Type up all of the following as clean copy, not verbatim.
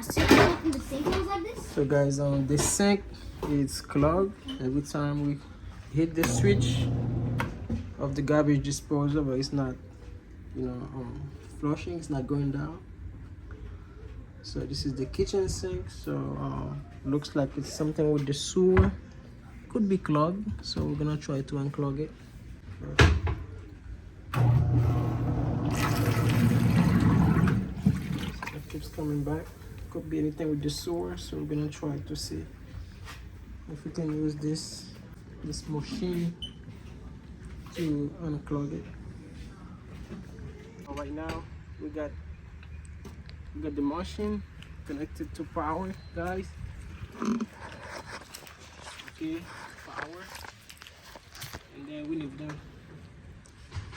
So guys, the sink is clogged. Every time we hit the switch of the garbage disposal, but it's not, flushing. It's not going down. So this is the kitchen sink. So looks like it's something with the sewer. Could be clogged. So we're gonna try to unclog it. It keeps coming back. Could be anything with the sewer. So we're gonna try to see if we can use this machine to unclog it. Right now we got the machine connected to power, guys. Okay, power, and then we need the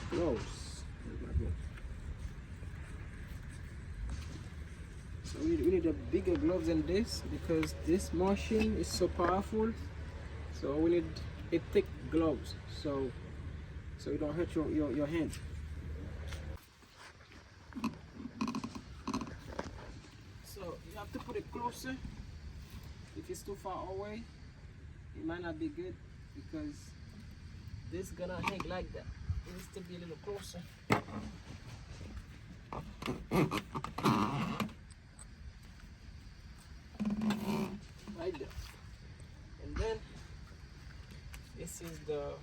gloves. So we need a bigger gloves than this because this machine is so powerful. So we need a thick gloves so you don't hurt your hand. So you have to put it closer. If it's too far away, it might not be good because this is gonna hang like that. It needs to be a little closer. Right there. And then this is the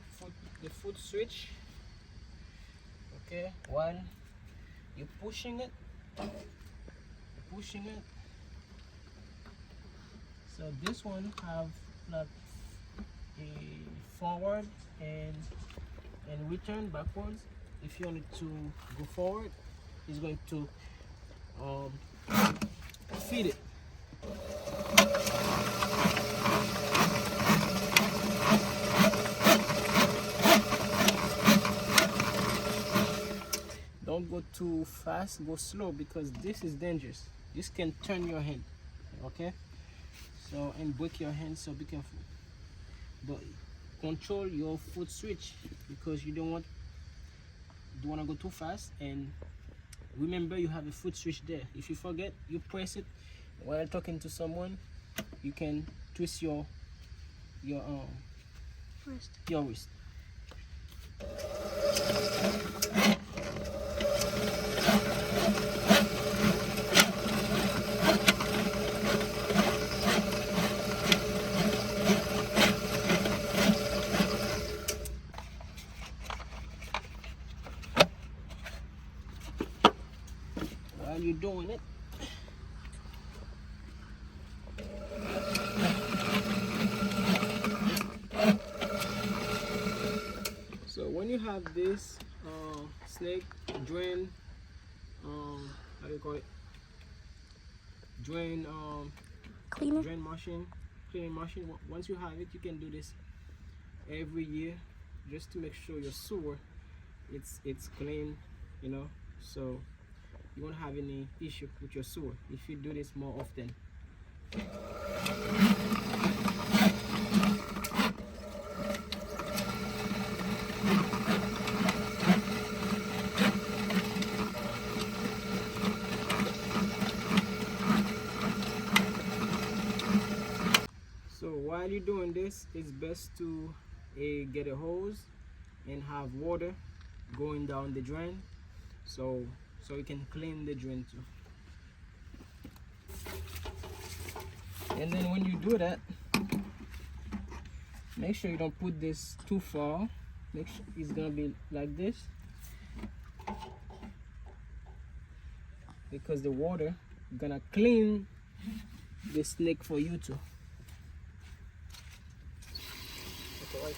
foot switch. Okay, while you're pushing it, so this one have like a forward and return backwards. If you want it to go forward, it's going to feed it. Don't go too fast, go slow because this is dangerous. This can turn your hand, okay? So, and break your hand, so be careful. But control your foot switch because you don't want to go too fast. And remember, you have a foot switch there. If you forget, you press it while talking to someone. You can twist your wrist. While you're doing it, so when you have this snake drain, how do you call it? Drain cleaning machine. Once you have it, you can do this every year just to make sure your sewer it's clean, so you won't have any issue with your sewer if you do this more often. So while you're doing this, it's best to get a hose and have water going down the drain so you can clean the drain too. And then when you do that, make sure you don't put this too far. Make sure it's gonna be like this because the water is gonna clean the snake for you too. Okay, right.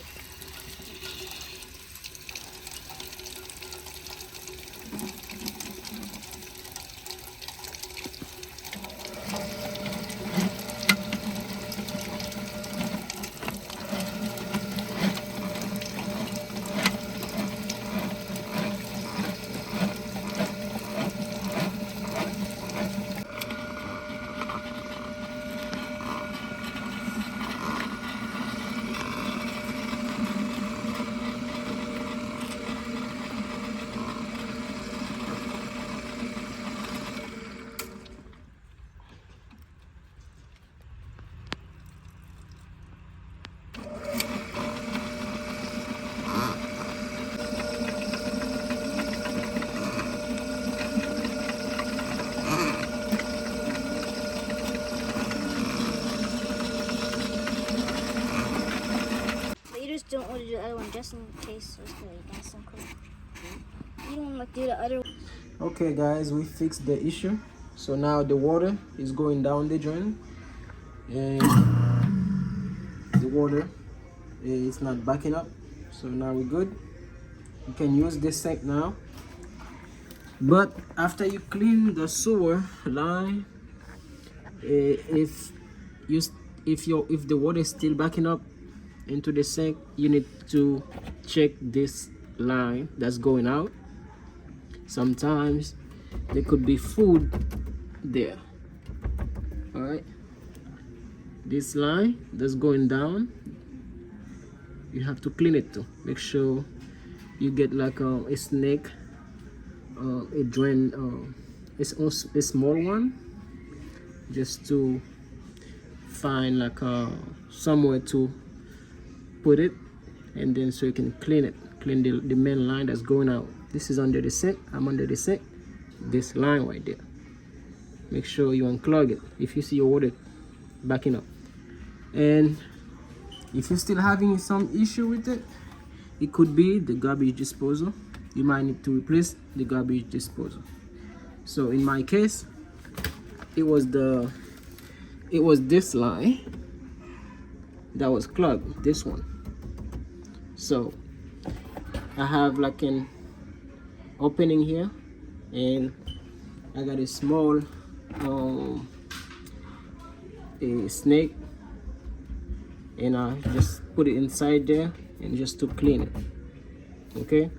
just in case. Okay, that's some cool. You don't want to do the other. Okay guys, we fixed the issue. So now the water is going down the drain, and the water is not backing up. So now we're good. You can use this sink now. But after you clean the sewer line, if the water is still backing up into the sink, you need to check this line that's going out. Sometimes there could be food there. All right, this line that's going down, you have to clean it too. Make sure you get like a snake, a drain, a small one, just to find like somewhere to put it, and then so you can clean the main line that's going out. This is under the sink. I'm under the sink. This line right there, make sure you unclog it if you see your water backing up. And if you're still having some issue with it, it could be the garbage disposal. You might need to replace the garbage disposal. So in my case, it was this line that was clogged, this one. So I have like an opening here, and I got a small a snake, and I just put it inside there and just to clean it. Okay,